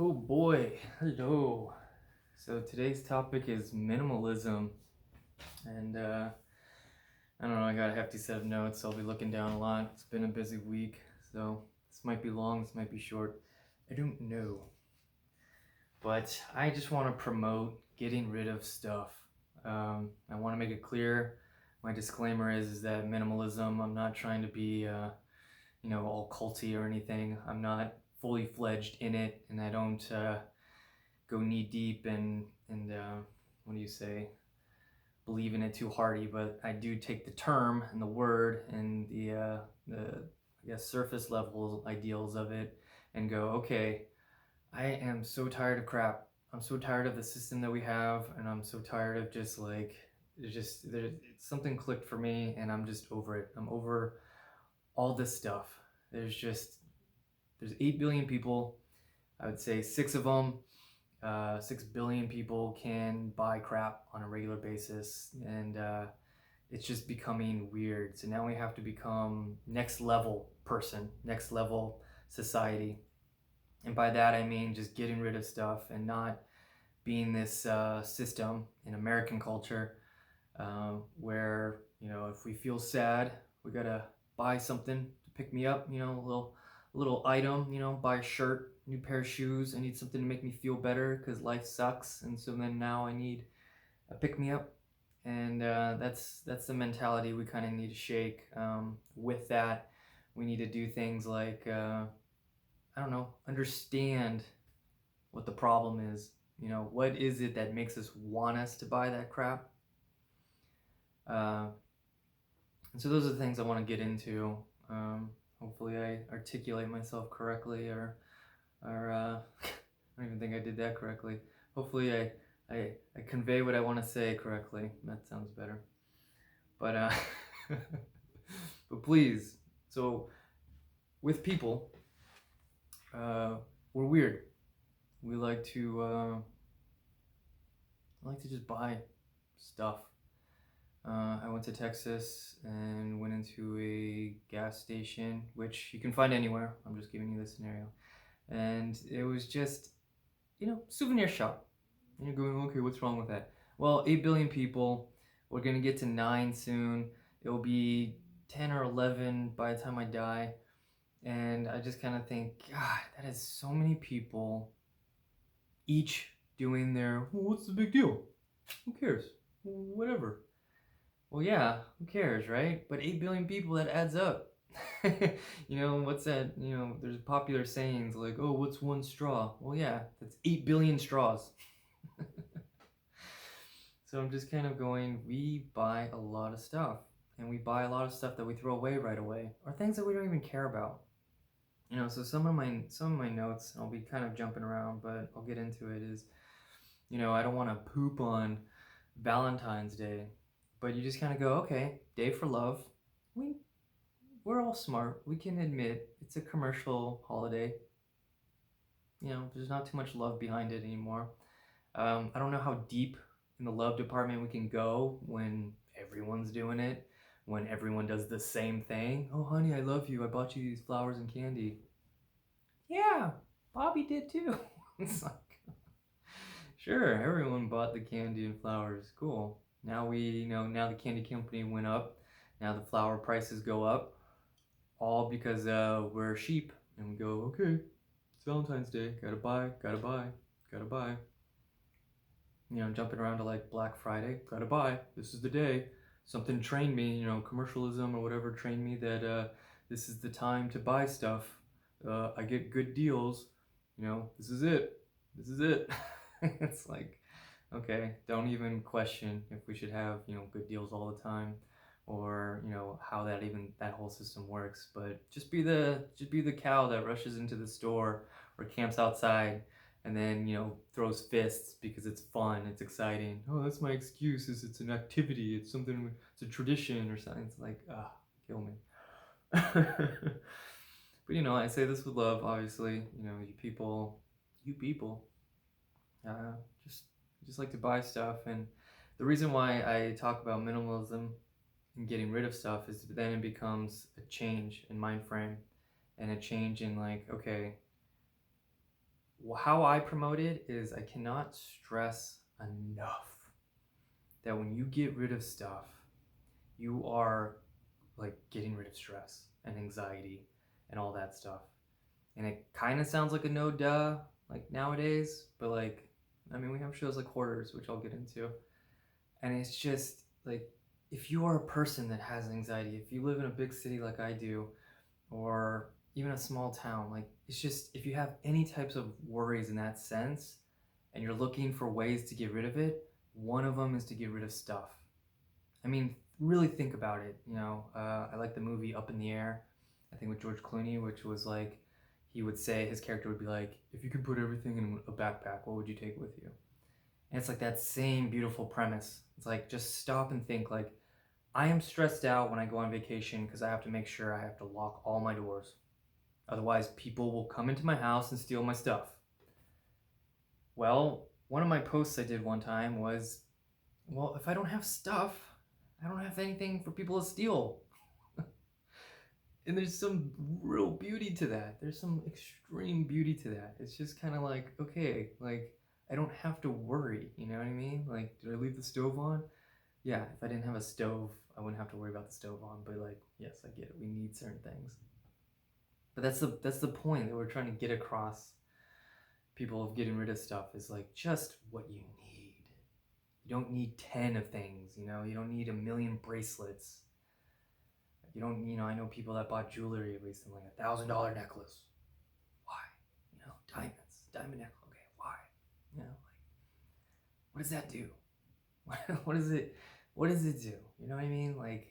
Oh boy, hello. So today's topic is minimalism, and I don't know, I got a hefty set of notes, so I'll be looking down a lot. It's been a busy week, so this might be long, this might be short. I don't know. But I just want to promote getting rid of stuff. I want to make it clear. My disclaimer is that minimalism, I'm not trying to be, all culty or anything. I'm not fully fledged in it, and I don't go knee deep and what do you say, believe in it too hardy. But I do take the term and the word and the I guess surface level ideals of it and go, okay, I am so tired of crap. I'm so tired of the system that we have, and I'm so tired of just like something clicked for me, and I'm just over it. I'm over all this stuff. There's 8 billion people. I would say six of them 6 billion people can buy crap on a regular basis, and it's just becoming weird. So now we have to become next level person, next level society. And by that I mean just getting rid of stuff and not being this system in American culture where, if we feel sad, we gotta buy something to pick me up, a little item, buy a shirt, new pair of shoes. I need something to make me feel better because life sucks, and so then now I need a pick me up, and that's the mentality we kind of need to shake. With that, we need to do things like I don't know, understand what the problem is. What is it that makes us want us to buy that crap? Uh, and so those are the things I want to get into. Hopefully, I articulate myself correctly, or I don't even think I did that correctly. Hopefully, I convey what I want to say correctly. That sounds better. But but please, so with people, uh, we're weird. We like to just buy stuff. I went to Texas and went into a gas station, which you can find anywhere. I'm just giving you this scenario. And it was just, souvenir shop. And you're going, okay, what's wrong with that? Well, 8 billion people. We're going to get to 9 soon. It will be 10 or 11 by the time I die. And I just kind of think, God, that is so many people each doing their, well, what's the big deal? Who cares? Whatever. Well, yeah, who cares, right? But 8 billion people, that adds up. What's that? There's popular sayings like, oh, what's one straw? Well, yeah, that's 8 billion straws. So I'm just kind of going, we buy a lot of stuff. And we buy a lot of stuff that we throw away right away, or things that we don't even care about. So some of my notes, I'll be kind of jumping around, but I'll get into it, is, I don't want to poop on Valentine's Day, but you just kind of go, okay, day for love. We're all smart. We can admit it's a commercial holiday. There's not too much love behind it anymore. I don't know how deep in the love department we can go when everyone's doing it, when everyone does the same thing. Oh, honey, I love you. I bought you these flowers and candy. Yeah, Bobby did too. It's like, sure, everyone bought the candy and flowers. Cool. Now now the candy company went up. Now the flower prices go up. All because we're sheep and we go, okay, it's Valentine's Day, gotta buy, gotta buy, gotta buy. Jumping around to like Black Friday, gotta buy, this is the day. Something trained me, commercialism or whatever trained me that this is the time to buy stuff. I get good deals, this is it, this is it. It's like, okay, don't even question if we should have, good deals all the time, or how that whole system works. But just be the cow that rushes into the store or camps outside and then throws fists because it's fun, it's exciting. Oh, that's my excuse, is it's an activity, it's something, it's a tradition or something. It's like, kill me. But I say this with love, obviously. You people uh, just like to buy stuff. And the reason why I talk about minimalism and getting rid of stuff is then it becomes a change in mind frame, and a change in, like, okay, how I promote it is I cannot stress enough that when you get rid of stuff, you are like getting rid of stress and anxiety and all that stuff. And it kind of sounds like a no duh like nowadays, but like I mean we have shows like Hoarders, which I'll get into, and it's just like if you are a person that has anxiety, if you live in a big city like I do, or even a small town, like it's just if you have any types of worries in that sense, and you're looking for ways to get rid of it, one of them is to get rid of stuff. I mean, really think about it. I like the movie Up in the Air, I think with George Clooney, which was like, he would say, his character would be like, if you could put everything in a backpack, what would you take with you? And it's like that same beautiful premise. It's like, just stop and think, like, I am stressed out when I go on vacation because I have to make sure I have to lock all my doors. Otherwise, people will come into my house and steal my stuff. Well, one of my posts I did one time was, well, if I don't have stuff, I don't have anything for people to steal. And there's some real beauty to that. There's some extreme beauty to that. It's just kind of like, okay, like, I don't have to worry, you know what I mean? Like, did I leave the stove on? Yeah, if I didn't have a stove, I wouldn't have to worry about the stove on. But like, yes, I get it. We need certain things. But that's the point that we're trying to get across people of getting rid of stuff is like just what you need. You don't need 10 of things, you don't need a million bracelets. You don't, I know people that bought jewelry recently, $1,000 necklace. Why? Diamonds, diamond necklace. Okay, why? Like, what does that do? What does it? What does it do? You know what I mean? Like,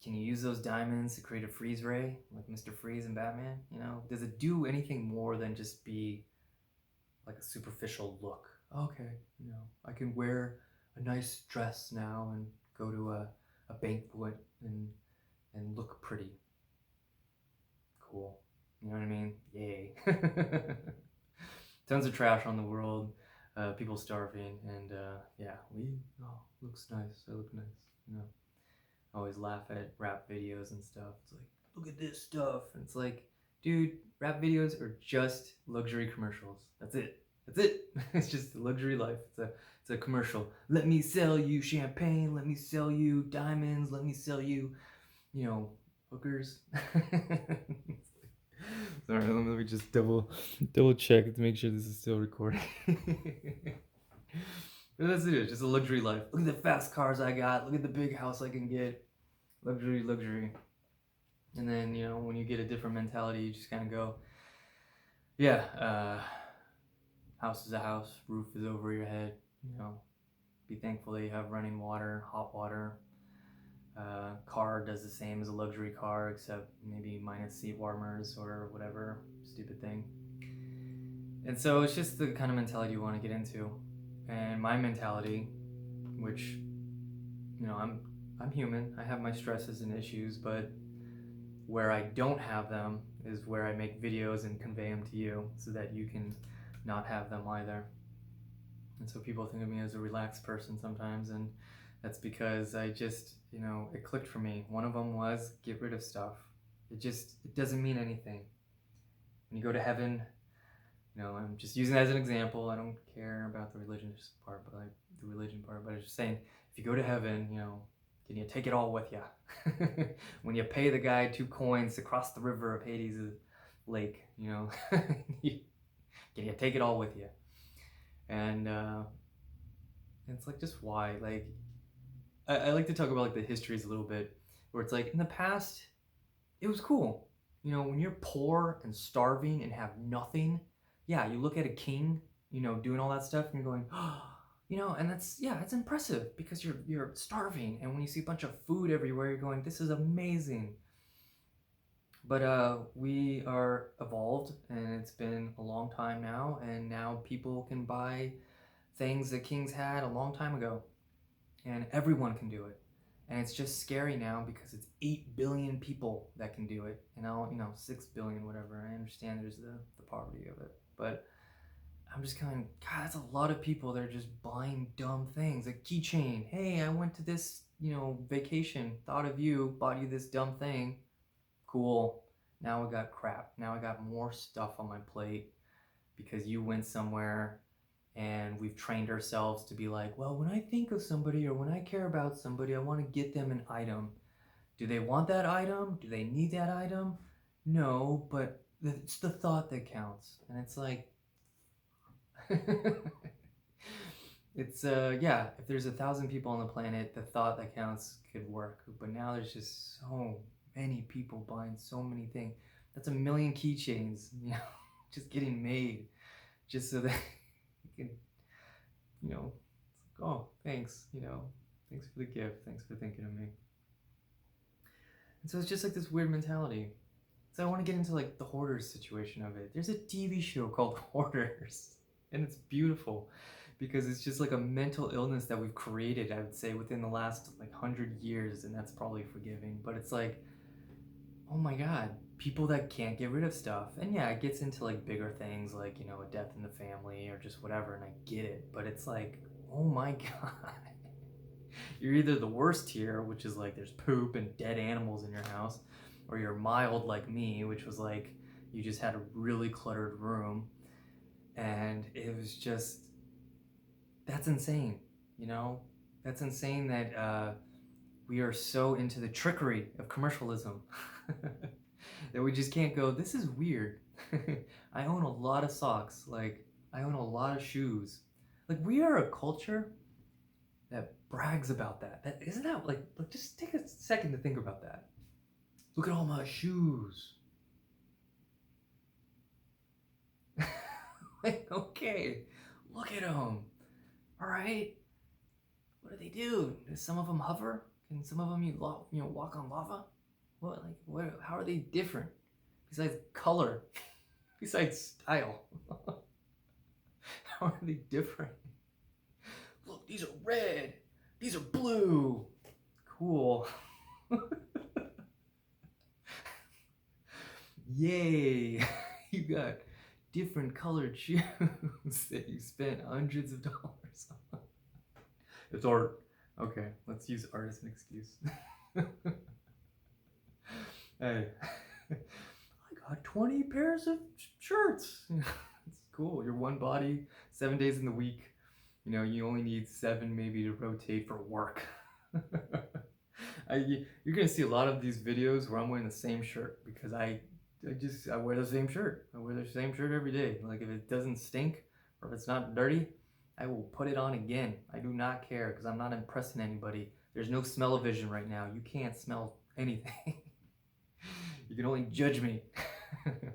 can you use those diamonds to create a freeze ray, like Mr. Freeze and Batman? Does it do anything more than just be like a superficial look? Okay, I can wear a nice dress now and go to a banquet and look pretty. Cool. You know what I mean? Yay. Tons of trash on the world, people starving, and yeah, looks nice. I look nice. I always laugh at rap videos and stuff. It's like, look at this stuff. And it's like, dude, rap videos are just luxury commercials. That's it. That's it. It's just a luxury life. It's a commercial. Let me sell you champagne. Let me sell you diamonds. Let me sell you, hookers. Sorry, let me just double check to make sure this is still recording. But that's it. It's just a luxury life. Look at the fast cars I got. Look at the big house I can get. Luxury. And then, when you get a different mentality, you just kind of go, yeah, house is a house, roof is over your head, be thankful that you have running water, hot water. Car does the same as a luxury car, except maybe minus seat warmers or whatever stupid thing. And so it's just the kind of mentality you want to get into. And my mentality, which, I'm human, I have my stresses and issues, but where I don't have them is where I make videos and convey them to you so that you can not have them either. And so people think of me as a relaxed person sometimes, and that's because I just, it clicked for me. One of them was get rid of stuff. It doesn't mean anything. When you go to heaven, I'm just using that as an example. I don't care about the religious part, but the religion part. But I'm just saying, if you go to heaven, can you take it all with you? When you pay the guy 2 coins to cross the river of Hades' lake, can you take it all with you? And it's like, just why? Like, I like to talk about like the histories a little bit, where it's like in the past, it was cool. When you're poor and starving and have nothing, yeah, you look at a king, doing all that stuff, and you're going, oh, and it's impressive because you're starving, and when you see a bunch of food everywhere, you're going, this is amazing. But we are evolved, and it's been a long time now, and now people can buy things that kings had a long time ago, and everyone can do it. And it's just scary now because it's 8 billion people that can do it. And now, 6 billion, whatever. I understand there's the poverty of it. But I'm just kind of, God, that's a lot of people that are just buying dumb things. A keychain. Hey, I went to this, vacation. Thought of you, bought you this dumb thing. Cool. Now I got crap. Now I got more stuff on my plate because you went somewhere and we've trained ourselves to be like, well, when I think of somebody or when I care about somebody, I want to get them an item. Do they want that item? Do they need that item? No, but it's the thought that counts. And it's like, it's yeah, if there's 1,000 people on the planet, the thought that counts could work. But now there's just so many people buying so many things. That's 1,000,000 keychains, just getting made just so that you can, it's like, oh, thanks, thanks for the gift, thanks for thinking of me. And so it's just like this weird mentality. So I want to get into like the Hoarders situation of it. There's a TV show called Hoarders, and it's beautiful because it's just like a mental illness that we've created, I would say, within the last like 100 years, and that's probably forgiving. But it's like, oh my God, people that can't get rid of stuff. And yeah, it gets into like bigger things like, a death in the family or just whatever, and I get it. But it's like, oh my God. You're either the worst tier, which is like there's poop and dead animals in your house, or you're mild like me, which was like you just had a really cluttered room. And it was just, that's insane, That's insane that we are so into the trickery of commercialism that we just can't go, this is weird. I own a lot of socks. Like, I own a lot of shoes. Like, we are a culture that brags about that. That isn't that like just take a second to think about that. Look at all my shoes. Like, okay, look at them. All right, what do they do? Do some of them hover? Can some of them walk on lava? What? How are they different? Besides color, besides style, how are they different? Look, these are red. These are blue. Cool. Yay! You got different colored shoes that you spent hundreds of dollars on. It's art. Okay, let's use art as an excuse. Hey, I got 20 pairs of shirts. It's cool. You're one body, 7 days in the week. You only need 7 maybe to rotate for work. You're gonna see a lot of these videos where I'm wearing the same shirt because I wear the same shirt. I wear the same shirt every day. Like if it doesn't stink or if it's not dirty, I will put it on again. I do not care because I'm not impressing anybody. There's no smell-o-vision right now. You can't smell anything. You can only judge me.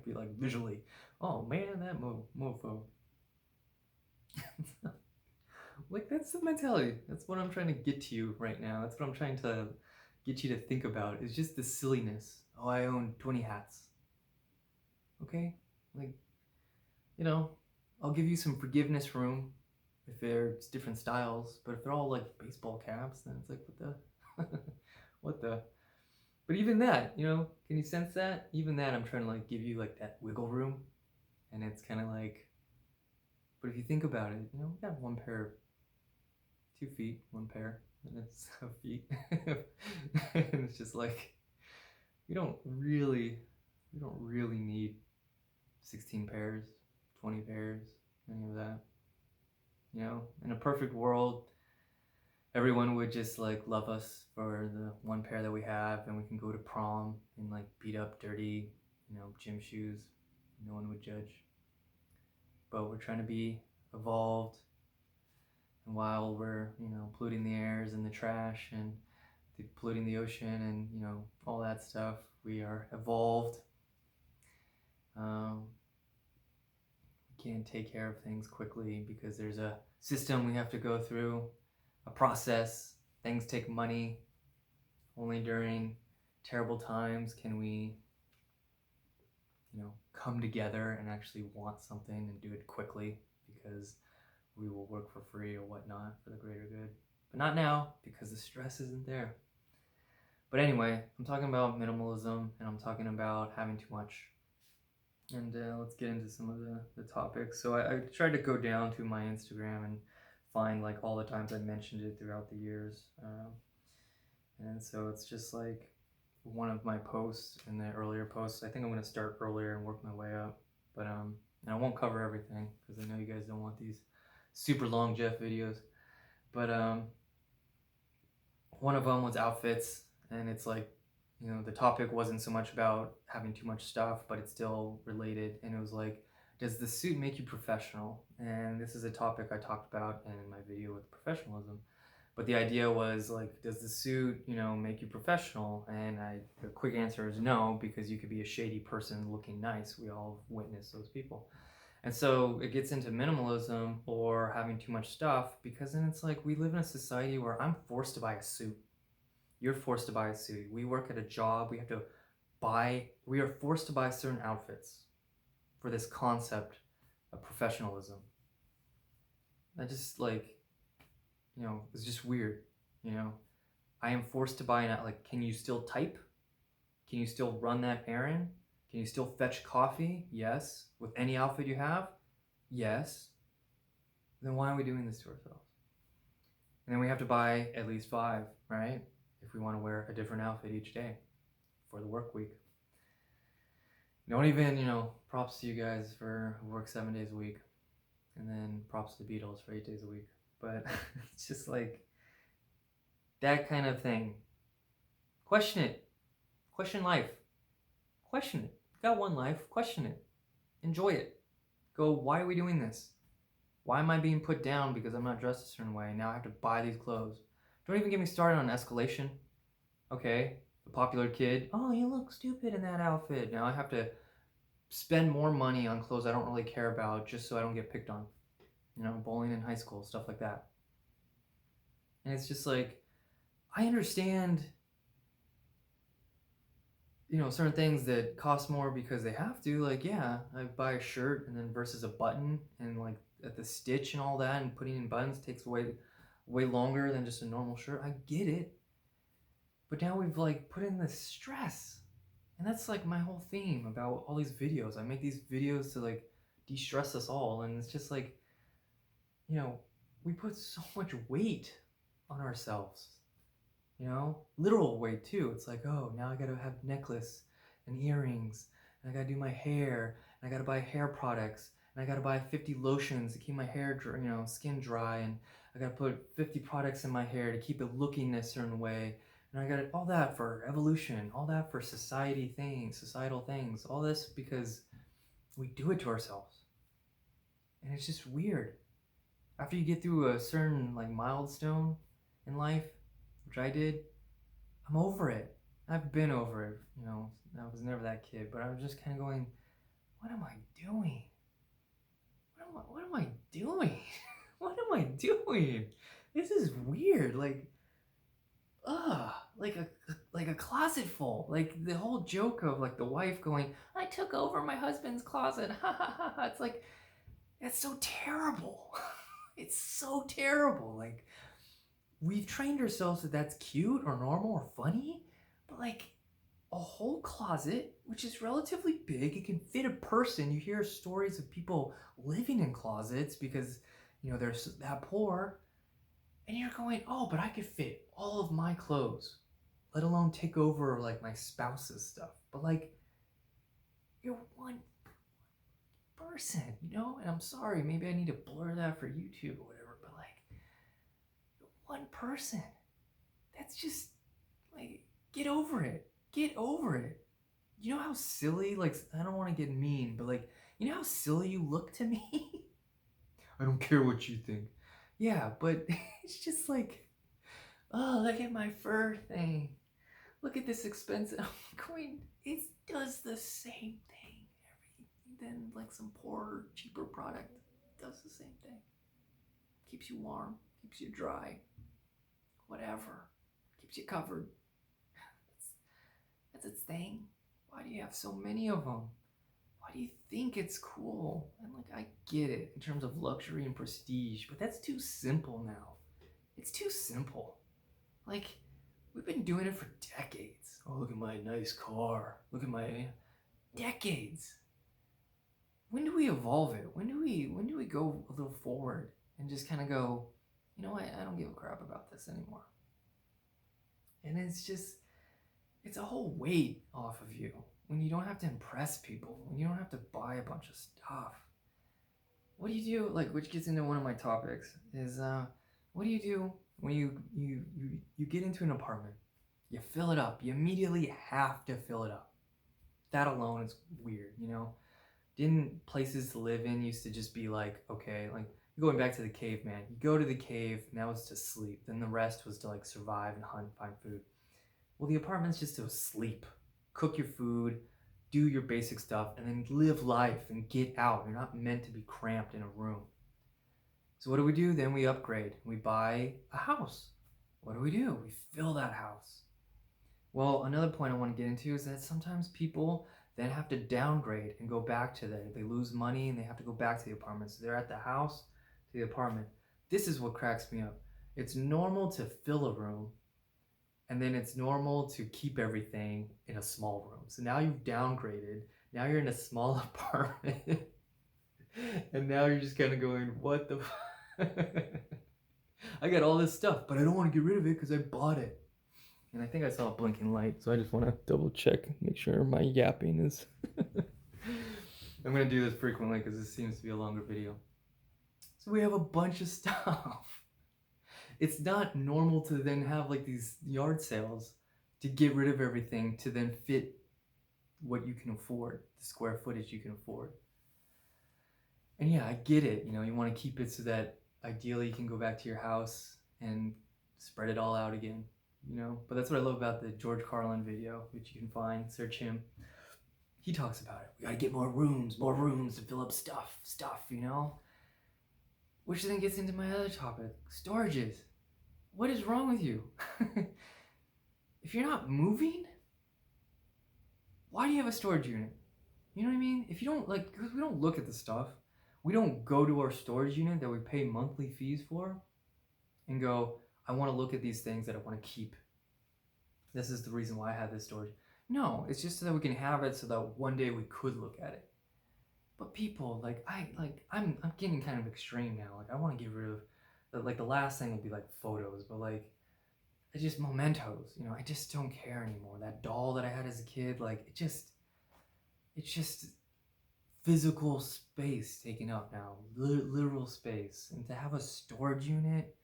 Be like visually. Oh man, that mofo. Like that's the mentality. That's what I'm trying to get to you right now. That's what I'm trying to get you to think about. Is just the silliness. Oh, I own 20 hats. Okay? Like, I'll give you some forgiveness room if there's different styles, but if they're all like baseball caps, then it's like what the what the. But even that, can you sense that? Even that I'm trying to like give you like that wiggle room. And it's kinda like, but if you think about it, we got one pair of 2 feet, one pair, and it's a feet. And it's just like we don't really need 16 pairs, 20 pairs, any of that. In a perfect world, everyone would just like love us for the one pair that we have, and we can go to prom in like beat up, dirty, gym shoes. No one would judge. But we're trying to be evolved, and while we're polluting the airs and the trash and polluting the ocean and all that stuff, we are evolved. We can't take care of things quickly because there's a system we have to go through, a process. Things take money. Only during terrible times can we come together and actually want something and do it quickly, because we will work for free or whatnot for the greater good. But not now, because the stress isn't there. But anyway, I'm talking about minimalism, and I'm talking about having too much. And let's get into some of the topics. So I tried to go down to my Instagram and find like all the times I mentioned it throughout the years. And so it's just like one of my posts in the earlier posts. I think I'm going to start earlier and work my way up. But And I won't cover everything because I know you guys don't want these super long Jeff videos. But one of them was outfits, and it's like, the topic wasn't so much about having too much stuff, but it's still related. And it was like, does the suit make you professional? And this is a topic I talked about in my video with professionalism. But the idea was like, does the suit, make you professional? And the quick answer is no, because you could be a shady person looking nice. We all witness those people. And so it gets into minimalism or having too much stuff, because then it's like we live in a society where I'm forced to buy a suit. You're forced to buy a suit. We work at a job. We are forced to buy certain outfits for this concept of professionalism. That just it's just weird. I am forced to buy can you still type? Can you still run that errand? Can you still fetch coffee? Yes. With any outfit you have? Yes. Then why are we doing this to ourselves? And then we have to buy at least 5, right? If we want to wear a different outfit each day for the work week. Don't even, props to you guys for who work 7 days a week. And then props to the Beatles for 8 days a week. But it's just like that kind of thing. Question it. Question life. Question it. You got one life. Question it. Enjoy it. Go, why are we doing this? Why am I being put down because I'm not dressed a certain way? Now I have to buy these clothes. Don't even get me started on escalation. Okay, the popular kid. Oh, you look stupid in that outfit. Now I have to spend more money on clothes I don't really care about just so I don't get picked on. Bowling in high school, stuff like that. And it's just like, I understand, certain things that cost more because they have to. Like, yeah, I buy a shirt and then versus a button, and like at the stitch and all that, and putting in buttons takes way longer than just a normal shirt. I get it. But now we've like put in this stress. And that's like my whole theme about all these videos. I make these videos to like de-stress us all. And it's just like, we put so much weight on ourselves. Literal weight too. It's like, oh, now I gotta have necklace and earrings, and I gotta do my hair, and I gotta buy hair products, and I gotta buy 50 lotions to keep my hair, skin dry, and I gotta put 50 products in my hair to keep it looking a certain way, and I got all that for evolution, all that for societal things, all this because we do it to ourselves. And it's just weird. After you get through a certain like milestone in life, which I did, I'm over it. I've been over it. I was never that kid, but I was just kind of going, what am I doing? What am I doing? What am I doing? This is weird. Like a closet full. Like the whole joke of like the wife going, I took over my husband's closet. Ha ha ha ha. It's like, that's so terrible. It's so terrible. Like, we've trained ourselves that that's cute or normal or funny, but like a whole closet, which is relatively big, it can fit a person. You hear stories of people living in closets because, they're that poor. And you're going, oh, but I could fit all of my clothes, let alone take over like my spouse's stuff. But like, you're one person, And I'm sorry, maybe I need to blur that for YouTube or whatever. But like, you're one person. That's just like, get over it. Get over it. You know how silly? Like, I don't want to get mean, but like, you know how silly you look to me? I don't care what you think. Yeah, but it's just like, oh, look at my fur thing. Look at this expensive. I'm going, it does the same thing. Then like some poorer, cheaper product does the same thing. Keeps you warm, keeps you dry, whatever. Keeps you covered. That's its thing. Why do you have so many of them? Why do you think it's cool? And like, I get it in terms of luxury and prestige, but that's too simple now. It's too simple. Like, we've been doing it for decades. Oh, look at my nice car. Look at my decades. When do we evolve it? When do we go a little forward and just kind of go, you know what? I don't give a crap about this anymore. And it's a whole weight off of you when you don't have to impress people, when you don't have to buy a bunch of stuff. what do you do? Like, which gets into one of my topics is what do you do when you get into an apartment? You fill it up. You immediately have to fill it up. That alone is weird, you know? Didn't places to live in used to just be like, okay, like going back to the caveman, you go to the cave and that was to sleep. Then the rest was to like survive and hunt, find food. Well, the apartment's just to sleep, cook your food, do your basic stuff, and then live life and get out. You're not meant to be cramped in a room. So what do? Then we upgrade. We buy a house. What do? We fill that house. Well, another point I want to get into is that sometimes people then have to downgrade and go back to that. They lose money and they have to go back to the apartment. So they're at the house to the apartment. This is what cracks me up. It's normal to fill a room, and then it's normal to keep everything in a small room. So now you've downgraded. Now you're in a small apartment. And now you're just kind of going, what the I got all this stuff, but I don't want to get rid of it because I bought it. And I think I saw a blinking light, so I just want to double check, make sure my yapping is... I'm going to do this frequently because this seems to be a longer video. So we have a bunch of stuff. It's not normal to then have like these yard sales to get rid of everything to then fit what you can afford, the square footage you can afford. And yeah, I get it. You know, you want to keep it so that ideally you can go back to your house and spread it all out again, you know? But that's what I love about the George Carlin video, which you can find, search him. He talks about it. We got to get more rooms to fill up stuff, you know? Which then gets into my other topic, storages. What is wrong with you? If you're not moving, why do you have a storage unit? You know what I mean? If you don't, like, because we don't look at the stuff. We don't go to our storage unit that we pay monthly fees for and go, I want to look at these things that I want to keep. This is the reason why I have this storage. No, it's just so that we can have it so that one day we could look at it. But people, I'm getting kind of extreme now. Like, I want to get rid of, like, the last thing will be like photos, but like, it's just mementos. You know, I just don't care anymore. That doll that I had as a kid, like, it's just physical space taken up now, literal space. And to have a storage unit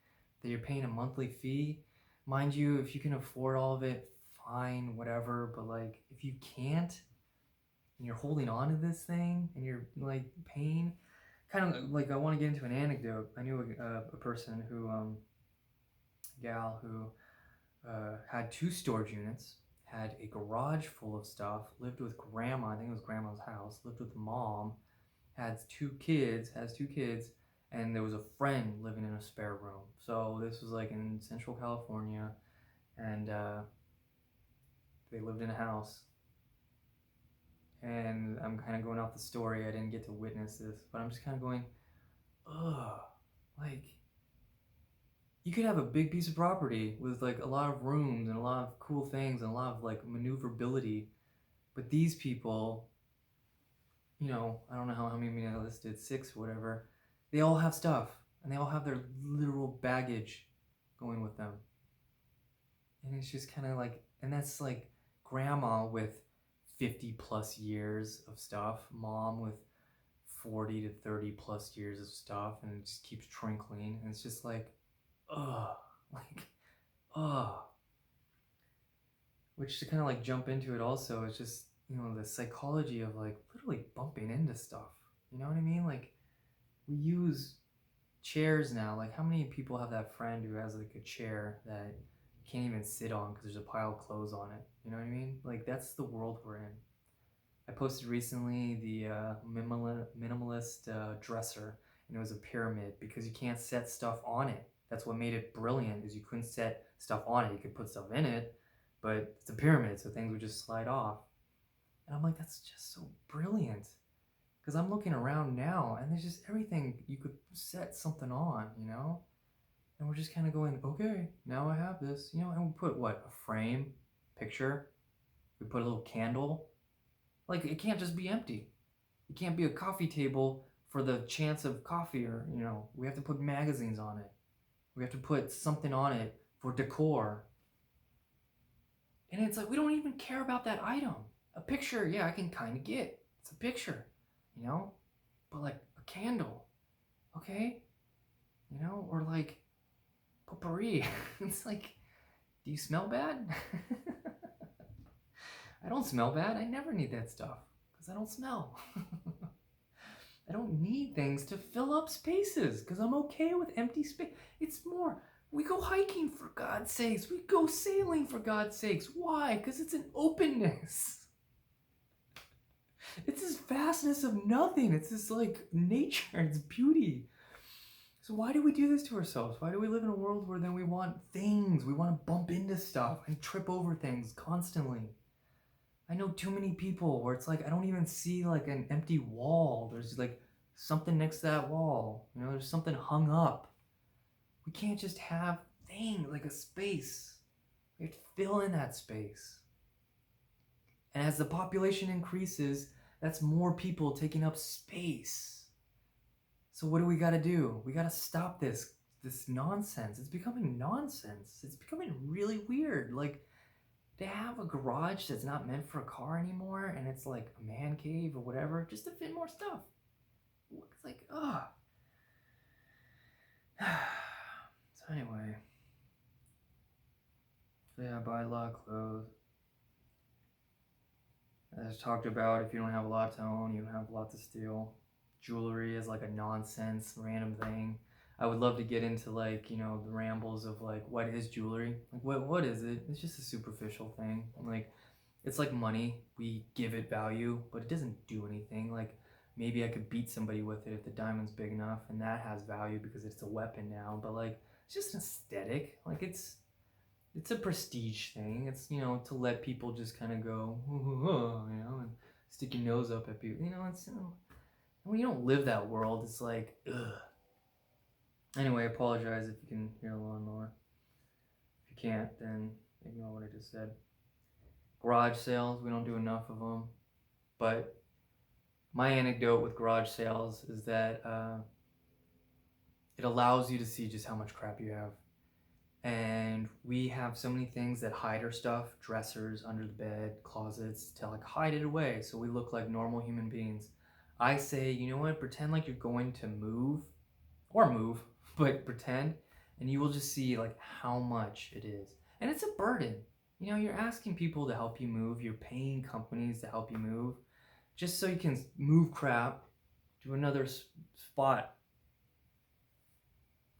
that you're paying a monthly fee, mind you, if you can afford all of it, fine, whatever. But like, if you can't, and you're holding on to this thing, and you're like paying, kind of like, I want to get into an anecdote. I knew a person who, gal who had 2 storage units, had a garage full of stuff, lived with grandma, I think it was grandma's house, lived with mom, has 2 kids, and there was a friend living in a spare room. So this was like in Central California, and they lived in a house. And I'm kind of going off the story, I didn't get to witness this, but I'm just kind of going, ugh, like, you could have a big piece of property with like a lot of rooms and a lot of cool things and a lot of like maneuverability. But these people, you know, I don't know how many I listed, 6 or whatever, they all have stuff and they all have their literal baggage going with them. And it's just kind of like, and that's like grandma with 50 plus years of stuff, mom with 40 to 30 plus years of stuff, and it just keeps trickling. And it's just like, which to kind of like jump into it also is just, you know, the psychology of like literally bumping into stuff. You know what I mean? Like, we use chairs now. Like, how many people have that friend who has like a chair that you can't even sit on because there's a pile of clothes on it? You know what I mean? Like, that's the world we're in. I posted recently the minimalist dresser, and it was a pyramid because you can't set stuff on it. That's what made it brilliant, is you couldn't set stuff on it. You could put stuff in it, but it's a pyramid, so things would just slide off. And I'm like, that's just so brilliant. Because I'm looking around now, and there's just everything you could set something on, you know? And we're just kind of going, okay, now I have this, you know, and we put what? A frame, picture, we put a little candle. Like, it can't just be empty. It can't be a coffee table for the chance of coffee, or, you know, we have to put magazines on it. We have to put something on it for decor. And it's like, we don't even care about that item. A picture, yeah, I can kind of get. It's a picture, you know? But like a candle, Okay? You know, or like potpourri. It's like, do you smell bad? I don't smell bad. I never need that stuff because I don't smell. I don't need things to fill up spaces because I'm okay with empty space. It's more, we go hiking for God's sakes. We go sailing for God's sakes. Why? Because it's an openness. It's this vastness of nothing. It's this like nature, it's beauty. So why do we do this to ourselves? Why do we live in a world where then we want things? We want to bump into stuff and trip over things constantly. I know too many people where it's like I don't even see like an empty wall. There's like something next to that wall. You know, there's something hung up. We can't just have things like a space. We have to fill in that space. And as the population increases, that's more people taking up space. So what do we got to do? We got to stop this nonsense. It's becoming nonsense. It's becoming really weird. Like they have a garage that's not meant for a car anymore, and it's like a man cave or whatever, just to fit more stuff. It's like, ugh. So anyway, so yeah, buy a lot of clothes. As talked about, if you don't have a lot to own, you don't have a lot to steal. Jewelry is like a nonsense, random thing. I would love to get into like, you know, the rambles of like, what is jewelry? Like, what is it? It's just a superficial thing. Like, it's like money. We give it value, but it doesn't do anything. Like, maybe I could beat somebody with it if the diamond's big enough, and that has value because it's a weapon now. But like, it's just an aesthetic. Like, it's a prestige thing. It's, you know, to let people just kind of go, you know, and stick your nose up at people. You know, it's, you know, when you don't live that world, it's like, ugh. Anyway, I apologize if you can hear the lawnmower. If you can't, then ignore what I just said. Garage sales, we don't do enough of them. But my anecdote with garage sales is that it allows you to see just how much crap you have. And we have so many things that hide our stuff, dressers, under the bed, closets, to like hide it away so we look like normal human beings. I say, you know what, pretend like you're going to move, or move, but pretend, and you will just see like how much it is. And it's a burden. You know, you're asking people to help you move, you're paying companies to help you move, just so you can move crap to another spot.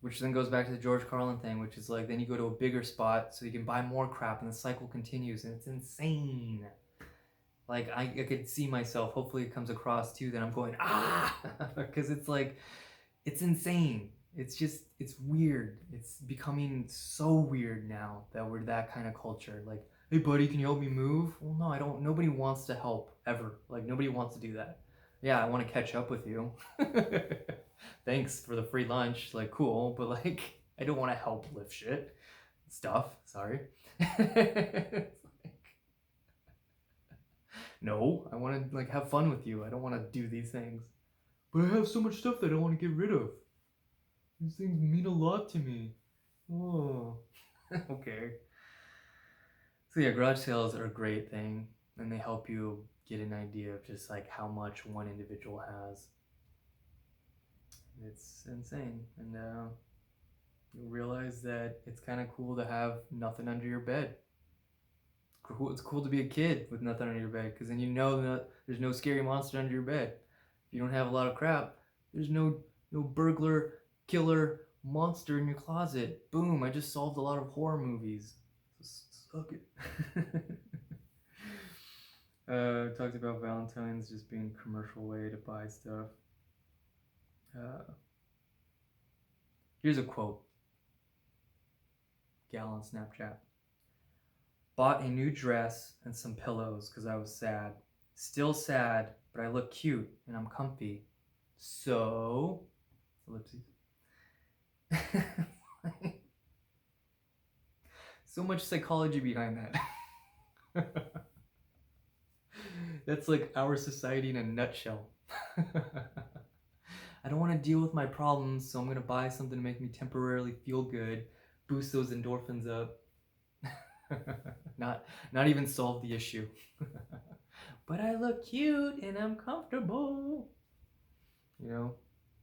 Which then goes back to the George Carlin thing, which is like then you go to a bigger spot so you can buy more crap and the cycle continues, and it's insane. Like I could see myself, hopefully it comes across too, that I'm going, because it's like, it's insane. It's just, it's weird. It's becoming so weird now that we're that kind of culture. Like, hey buddy, can you help me move? Well, no, I don't. Nobody wants to help ever. Like, nobody wants to do that. Yeah, I want to catch up with you. Thanks for the free lunch. Like, cool, but like, I don't want to help lift shit. Stuff. Sorry. No, I want to like have fun with you. I don't want to do these things. But I have so much stuff that I want to get rid of. These things mean a lot to me. Oh, okay. So yeah, garage sales are a great thing, and they help you get an idea of just like how much one individual has. It's insane, and you realize that it's kind of cool to have nothing under your bed. It's cool to be a kid with nothing under your bed, because then you know that there's no scary monster under your bed. If you don't have a lot of crap, there's no burglar, killer, monster in your closet. Boom, I just solved a lot of horror movies. Suck it. Talked about Valentines just being a commercial way to buy stuff. Here's a quote. Gal on Snapchat. Bought a new dress and some pillows because I was sad. Still sad, but I look cute and I'm comfy. So, ellipses. So much psychology behind that. That's like our society in a nutshell. I don't want to deal with my problems, so I'm going to buy something to make me temporarily feel good, boost those endorphins up. not even solve the issue. But I look cute and I'm comfortable. You know?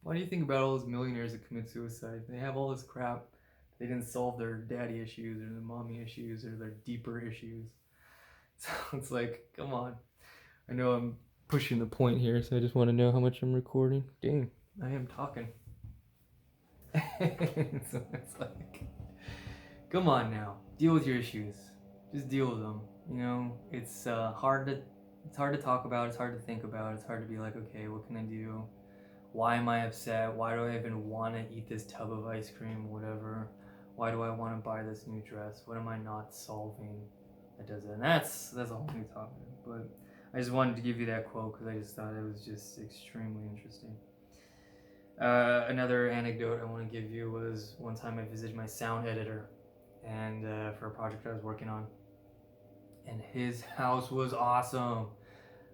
Why do you think about all those millionaires that commit suicide? They have all this crap. They didn't solve their daddy issues or their mommy issues or their deeper issues. So it's like, come on. I know I'm pushing the point here, so I just want to know how much I'm recording. Dang, I am talking. So it's like, come on now, deal with your issues. Just deal with them. You know, it's hard to talk about. It's hard to think about. It's hard to be like, okay, what can I do? Why am I upset? Why do I even want to eat this tub of ice cream? Whatever. Why do I want to buy this new dress? What am I not solving that does it? And that's a whole new topic. But I just wanted to give you that quote because I just thought it was just extremely interesting. Another anecdote I want to give you was one time I visited my sound editor, and for a project I was working on, and his house was awesome.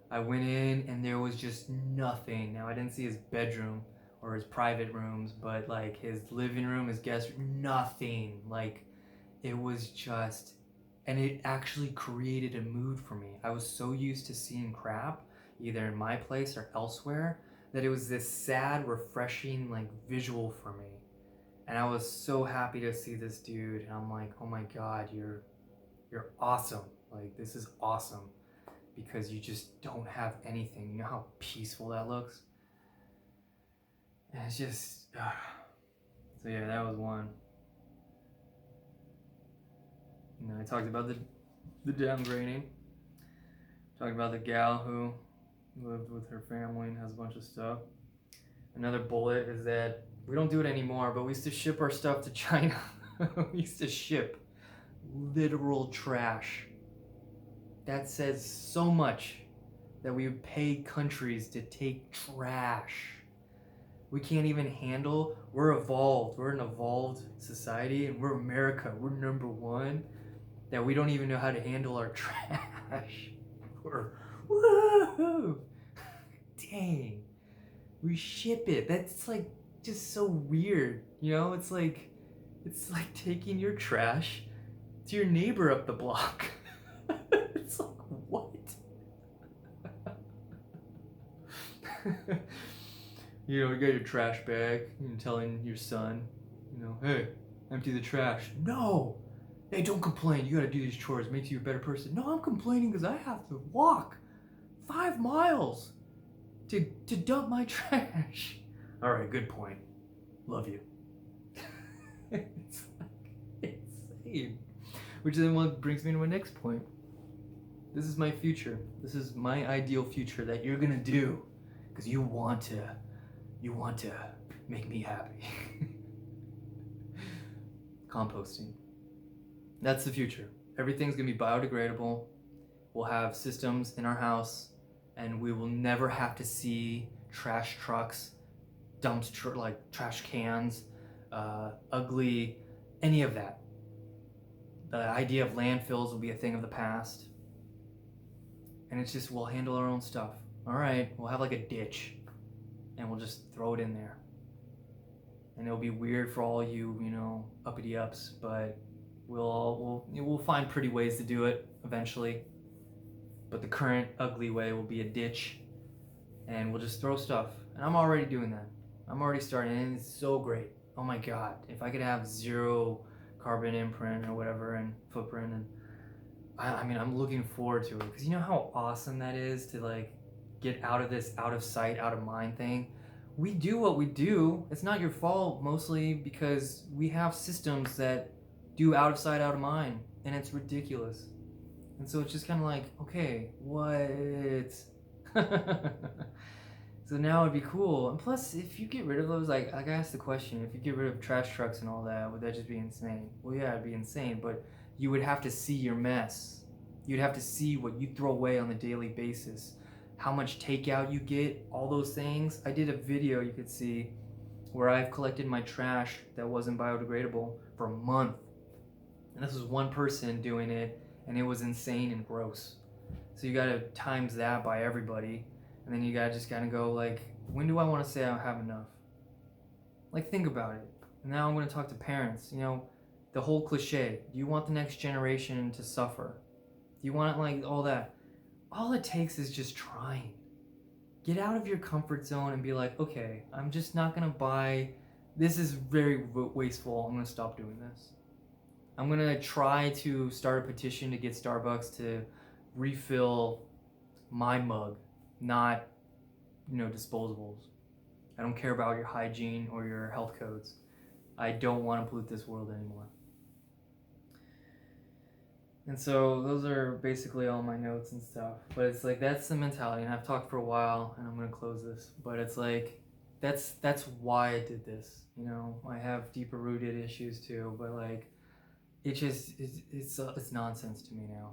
I went in and there was just nothing. Now I didn't see his bedroom or his private rooms, but like his living room, his guest room, nothing. Like it was just, and it actually created a mood for me. I was so used to seeing crap, either in my place or elsewhere, that it was this sad, refreshing like visual for me. And I was so happy to see this dude, and I'm like, oh my God, you're awesome. Like this is awesome. Because you just don't have anything. You know how peaceful that looks? And it's just, so yeah, that was one. And then I talked about the downgrading. Talked about the gal who lived with her family and has a bunch of stuff. Another bullet is that we don't do it anymore, but we used to ship our stuff to China. We used to ship literal trash. That says so much that we would pay countries to take trash. We can't even handle, we're evolved. We're an evolved society, and we're America. We're number one, that we don't even know how to handle our trash. We're, whoa, dang. We ship it. That's like just so weird. You know, it's like taking your trash to your neighbor up the block. It's like, what? You know, you got your trash bag, and telling your son, you know, hey, empty the trash. No! Hey, don't complain. You gotta do these chores. It makes you a better person. No, I'm complaining because I have to walk 5 miles to dump my trash. All right, good point. Love you. It's like insane. Which then what brings me to my next point. This is my future. This is my ideal future that you're gonna do because you want to make me happy. Composting. That's the future. Everything's gonna be biodegradable. We'll have systems in our house, and we will never have to see trash trucks, like trash cans, ugly, any of that. The idea of landfills will be a thing of the past. And it's just, we'll handle our own stuff. All right, we'll have like a ditch, and we'll just throw it in there. And it'll be weird for all you, you know, uppity ups, but we'll find pretty ways to do it eventually. But the current ugly way will be a ditch, and we'll just throw stuff. And I'm already doing that. I'm already starting, and it's so great. Oh my God, if I could have 0 carbon imprint or whatever and footprint, and I mean, I'm looking forward to it because you know how awesome that is to like get out of this out of sight, out of mind thing. We do what we do. It's not your fault mostly because we have systems that do out of sight, out of mind, and it's ridiculous. And so it's just kind of like, okay, what? So now it'd be cool. And plus, if you get rid of those, like I asked the question, if you get rid of trash trucks and all that, would that just be insane? Well, yeah, it'd be insane, but you would have to see your mess. You'd have to see what you throw away on a daily basis, how much takeout you get, all those things. I did a video you could see where I've collected my trash that wasn't biodegradable for a month. And this was one person doing it, and it was insane and gross. So you gotta times that by everybody, and then you gotta just kind of go like, when do I want to say I have enough? Like, think about it. And now I'm gonna talk to parents. You know, the whole cliche. Do you want the next generation to suffer? Do you want like all that? All it takes is just trying. get out of your comfort zone and be like, okay, I'm just not gonna buy. This is very wasteful. I'm gonna stop doing this. I'm gonna try to start a petition to get Starbucks to refill my mug, not disposables. I don't care about your hygiene or your health codes. I don't want to pollute this world anymore. And so those are basically all my notes and stuff. But it's like that's the mentality, and I've talked for a while, and I'm gonna close this. But it's like that's why I did this. I have deeper rooted issues too, but like it just it's nonsense to me now.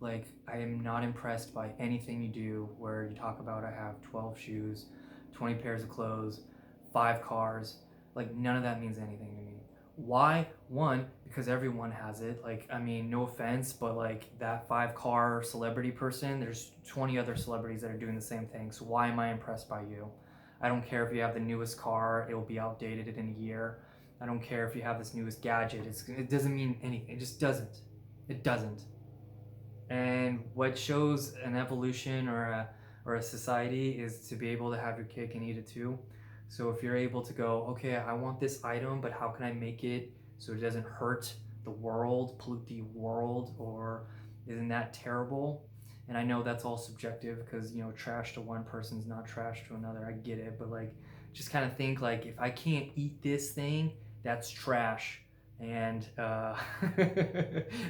Like I am not impressed by anything you do where you talk about I have 12 shoes, 20 pairs of clothes, 5 cars. Like none of that means anything to me. Why? One, because everyone has it. Like, I mean, no offense, but like that 5 car celebrity person, there's 20 other celebrities that are doing the same thing. So why am I impressed by you? I don't care if you have the newest car, it will be outdated in a year. I don't care if you have this newest gadget. It doesn't mean anything. It just doesn't. It doesn't. And what shows an evolution or a society is to be able to have your cake and eat it too. So if you're able to go, okay, I want this item, but how can I make it so it doesn't hurt the world, pollute the world, or isn't that terrible? And I know that's all subjective because trash to one person is not trash to another. I get it, but like, just kind of think like if I can't eat this thing, that's trash, and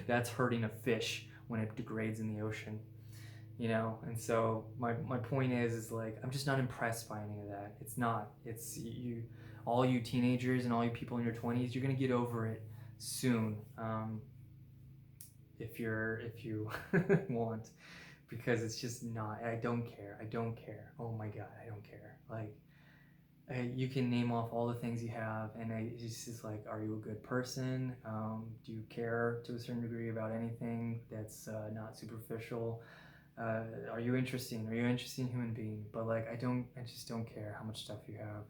that's hurting a fish when it degrades in the ocean. And so my point is like I'm just not impressed by any of that. It's not. It's you, all you teenagers and all you people in your 20s, you're gonna get over it soon, if you want, because it's just not. I don't care. Oh my god, I don't care. Like you can name off all the things you have, and it's just like, are you a good person? Do you care to a certain degree about anything that's not superficial? Are you interesting? Are you an interesting human being? But like, I just don't care how much stuff you have,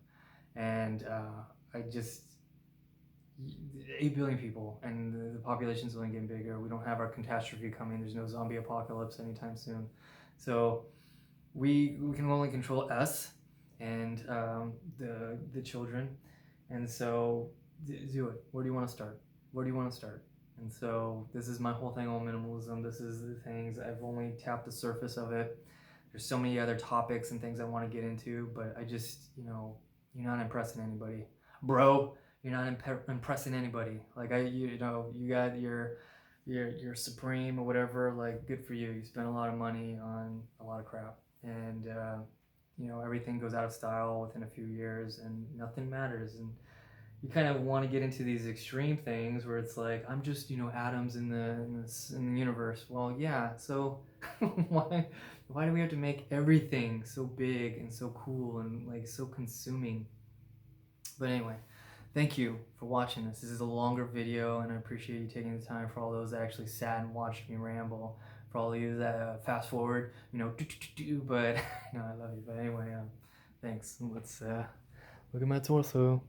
and I just 8 billion people, and the population's only getting bigger. We don't have our catastrophe coming. There's no zombie apocalypse anytime soon, so we can only control us and the children, and so do it. Where do you want to start? Where do you want to start? And so this is my whole thing on minimalism. This is the things I've only tapped the surface of it. There's so many other topics and things I want to get into, but I just you're not impressing anybody, bro. You're not impressing anybody. Like you got your Supreme or whatever. Like good for you. You spent a lot of money on a lot of crap, and everything goes out of style within a few years, and nothing matters. And you kind of want to get into these extreme things where it's like I'm just atoms in the universe. Well, yeah. So why do we have to make everything so big and so cool and like so consuming? But anyway, thank you for watching this. This is a longer video, and I appreciate you taking the time. For all those that actually sat and watched me ramble, for all of you that fast forward, but I love you. But anyway, thanks. Let's look at my torso.